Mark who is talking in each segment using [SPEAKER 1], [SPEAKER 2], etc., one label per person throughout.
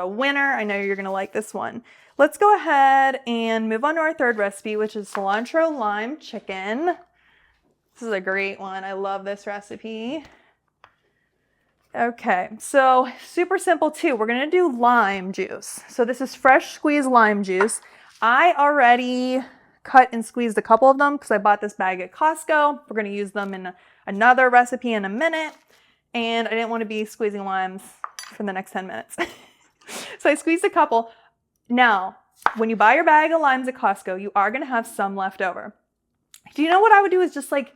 [SPEAKER 1] a winner. I know you're gonna like this one. Let's go ahead and move on to our third recipe, which is cilantro lime chicken. This is a great one. I love this recipe. Okay, so super simple too. We're gonna do lime juice. So this is fresh squeezed lime juice. I already cut and squeezed a couple of them because I bought this bag at Costco. We're gonna use them in another recipe in a minute. And I didn't want to be squeezing limes for the next 10 minutes. So I squeezed a couple. Now, when you buy your bag of limes at Costco, you are gonna have some left over. Do you know what I would do is just like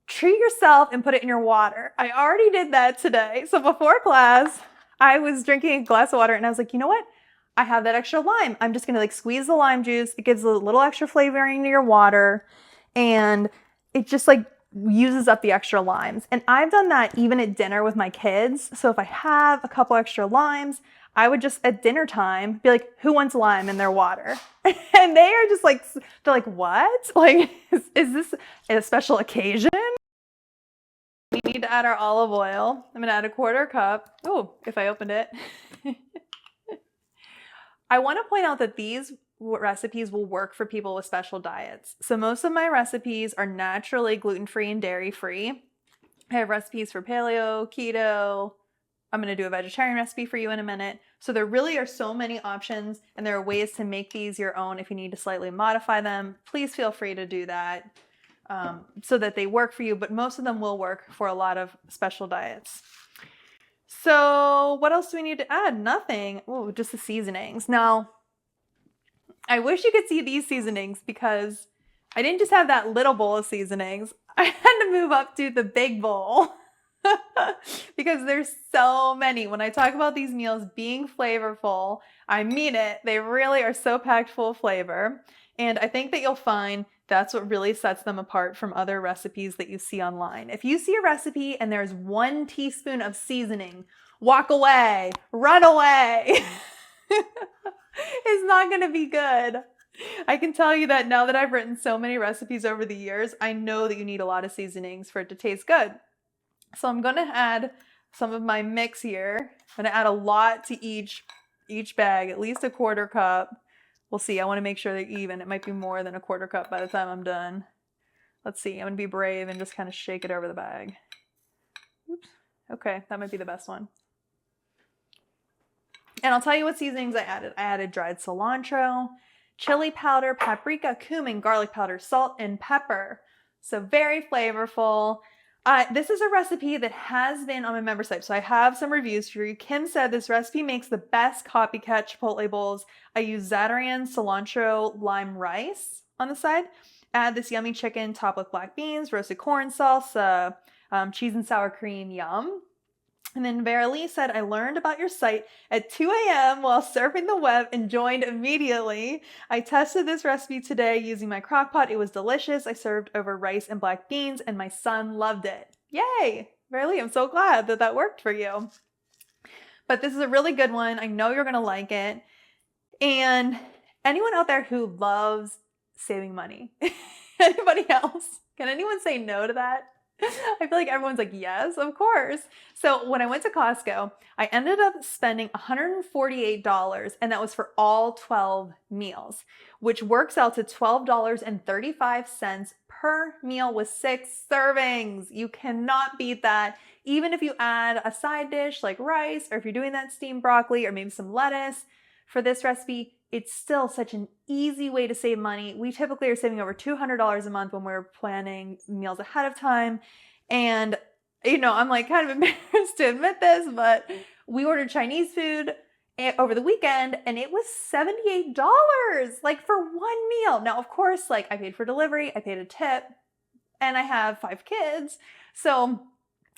[SPEAKER 1] treat yourself and put it in your water. I already did that today. So before class, I was drinking a glass of water and I was like, you know what? I have that extra lime. I'm just gonna like squeeze the lime juice. It gives a little extra flavoring to your water and it just like uses up the extra limes. And I've done that even at dinner with my kids. So if I have a couple extra limes, I would just at dinner time be like, who wants lime in their water? And they are just like, they're like, what? Like, is this a special occasion? We need to add our olive oil. I'm gonna add a 1/4 cup. Oh, if I opened it. I wanna point out that these recipes will work for people with special diets. So most of my recipes are naturally gluten-free and dairy-free. I have recipes for paleo, keto. I'm gonna do a vegetarian recipe for you in a minute. So there really are so many options and there are ways to make these your own. If you need to slightly modify them, please feel free to do that so that they work for you, but most of them will work for a lot of special diets. So what else do we need to add? Nothing. Oh, just the seasonings. Now, I wish you could see these seasonings because I didn't just have that little bowl of seasonings. I had to move up to the big bowl because there's so many. When I talk about these meals being flavorful, I mean it. They really are so packed full of flavor. And I think that you'll find that's what really sets them apart from other recipes that you see online. If you see a recipe and there's 1 teaspoon of seasoning, walk away, run away. It's not gonna be good. I can tell you that now that I've written so many recipes over the years, I know that you need a lot of seasonings for it to taste good. So I'm gonna add some of my mix here. I'm gonna add a lot to each bag, at least a 1/4 cup. We'll see. I want to make sure they're even. It might be more than a 1/4 cup by the time I'm done. Let's see. I'm going to be brave and just kind of shake it over the bag. Oops. Okay, that might be the best one. And I'll tell you what seasonings I added. I added dried cilantro, chili powder, paprika, cumin, garlic powder, salt, and pepper. So very flavorful. This is a recipe that has been on my member site, so I have some reviews for you. Kim said this recipe makes the best copycat Chipotle bowls. I use Zatarain cilantro lime rice on the side. Add this yummy chicken topped with black beans, roasted corn salsa, cheese and sour cream, yum. And then Verilee said, I learned about your site at 2 a.m. while surfing the web and joined immediately. I tested this recipe today using my crock pot. It was delicious. I served over rice and black beans and my son loved it. Yay! Verilee, I'm so glad that that worked for you. But this is a really good one. I know you're going to like it. And anyone out there who loves saving money? Anybody else? Can anyone say no to that? I feel like everyone's like, yes, of course. So when I went to Costco, I ended up spending $148, and that was for all 12 meals, which works out to $12.35 per meal with 6 servings. You cannot beat that. Even if you add a side dish like rice, or if you're doing that steamed broccoli or maybe some lettuce for this recipe, it's still such an easy way to save money. We typically are saving over $200 a month when we're planning meals ahead of time. And, you know, I'm like kind of embarrassed to admit this, but we ordered Chinese food over the weekend and it was $78 like for one meal. Now, of course, like I paid for delivery, I paid a tip, and I have 5 kids. So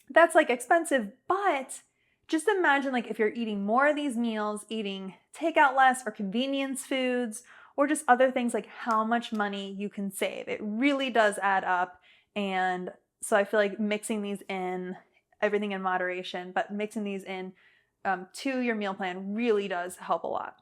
[SPEAKER 1] that's like expensive, but just imagine like if you're eating more of these meals, eating takeout less or convenience foods or just other things, like how much money you can save. It really does add up. And so I feel like mixing these in, everything in moderation, but mixing these in to your meal plan really does help a lot.